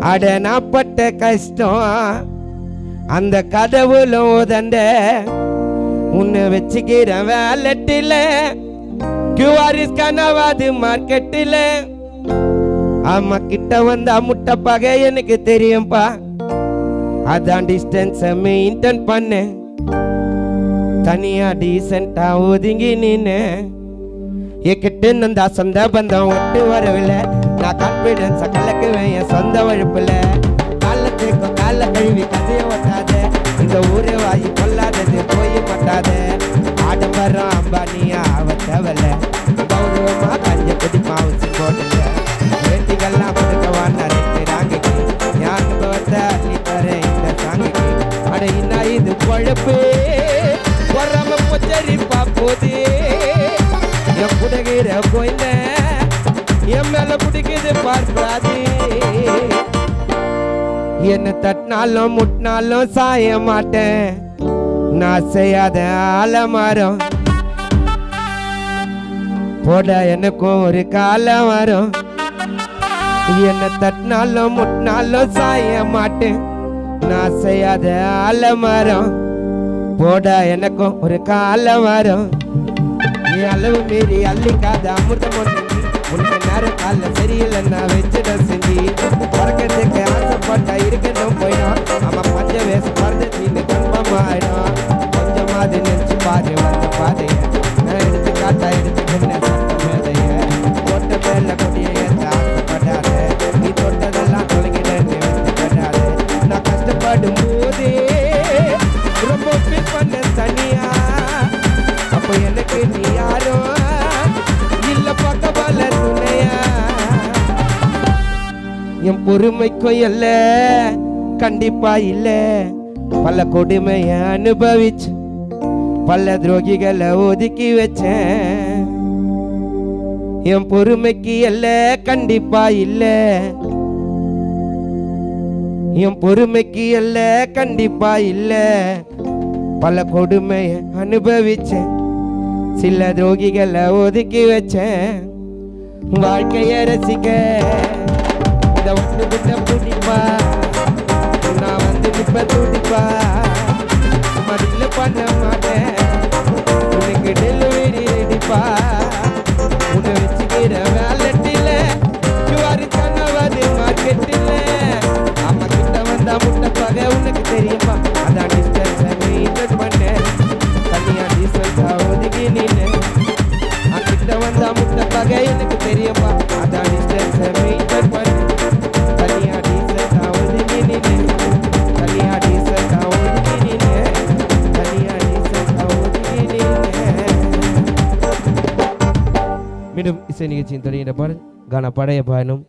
அட நாப்பட்ட கஷ்டம் அந்த கடவுளும் உதண்ட உன்னை வச்சுக்கிற வேலட்டில கியூஆரிஸ் கனவாது மார்க்கெட்டில் ஆமா கிட்ட வந்தா முட்டை பகை எனக்கு தெரியும்பா அதான் டிஸ்டன்ஸ் மெயின்டைன் பண்ண தனியா டீசெண்டா ஒதுங்கி நின்னு எக்கிட்டு நந்தா சொந்த பந்தம் ஒட்டு வரவில்லை நான் கான்பிடன்ஸ கலக்குவேன் என் சொந்த வழுப்புல காலத்துக்கும் கால கழுவி கதைய ஒட்டாத இந்த ஊரே வாயி கொள்ளாதது போய் மாட்டாத ஆடம்பரம் அம்பானியா அவத்தவல கௌரவமா கஞ்ச குடி மாவுச்சு போடல வேட்டிகள்லாம் கொடுக்கவான் நினைக்கிறாங்க என் அனுபவத்தை அள்ளி தரேன் இந்த சாங்குக்கு அட இன்னா இது பொழப்பு பொறாம பொச்சரிப்பா போது என் புடகிற கோயில என் மேல பிடிக்குது பார்க்காது என்ன தட்டினாலும் முட்டினாலும் சாய மாட்டேன் நான் செய்யாத ஆலமரம் போட எனக்கும் ஒரு காலம் வரும் என்ன தட்டினாலும் முட்டினாலும் சாய மாட்டேன் நான் செய்யாத ஆலமரம் போட எனக்கும் ஒரு காலம் வரும் நீ அளவு மீறி அள்ளிக்காத அமிர்தம் ஒன்று உனக்கு நேரம் கால சரியில்லைன்னா வச்சுட செஞ்சு பறக்கிறதுக்கு ஆசைப்பட்டா இருக்கணும் போயிடும் ஆமா பஞ்ச வேச பறந்து நீங்க கன்ஃபார்ம் ஆயிடும் கொஞ்சமாவது நினைச்சு பாரு வந்த பாதைய நான் எடுத்து காட்டா எடுத்துக்கின்ற சட்ட மேதைய தொட்ட மேல கொடிய ஏற்ற ஆசைப்படாத நீ தொட்டதெல்லாம் தொலைகிடன்னு வைத்துப்படாத நான் கஷ்டப்படும் போதே ரொம்ப ஃபீல் பண்ண தனியா அப்போ எனக்கு நீ யாரோ இல்ல பக்கபால துணையா என் பொறுமைக்கும் இல்ல கண்டிப்பா இல்ல பல கொடுமைய அனுபவிச்சு பல துரோகிகளை ஒதுக்கி வச்சேன் என் பொறுமைக்கு இல்ல கண்டிப்பா இல்ல என் பொறுமைக்கு இல்ல கண்டிப்பா இல்ல பல கொடுமைய அனுபவிச்சேன் சில துரோகிகளை ஒதுக்கி வச்சேன் வாழ்க்கைய ரசிக்க இந்த ஒன்று குட்ட பூட்டிப்பா நான் வந்து நிப்ப தூட்டிப்பா மடியில பண்ண மாட்டேன் உனக்கு டெலிவரி ரெடிப்பா உன்னை வச்சுக்கிற வேலட்டில ஜுவாரி கனவாது மார்க்கெட்டில் ஆமா கிட்ட வந்தா முட்டை பகை உனக்கு தெரியுமா அதான் டிஸ்டன்ஸ் மெயின்டைன் பண்ணேன் தனியா டீசெண்டா ஒதுங்கி நின்று அங்கிட்ட வந்தா முட்டை பகை எனக்கு தெரியுமா அதான் டிஸ்டன்ஸ் மெயின்டைன் பண்ணேன் தனியா டீசெண்டா ஒதுங்கி நின்று தனியா டீசெண்டா ஒதுங்கி நின்று தனியா டீசெண்டா ஒதுங்கி நின்று. மீண்டும் இசை நிகழ்ச்சியின் தொடங்கிய பாடல் கான படைய பயணம்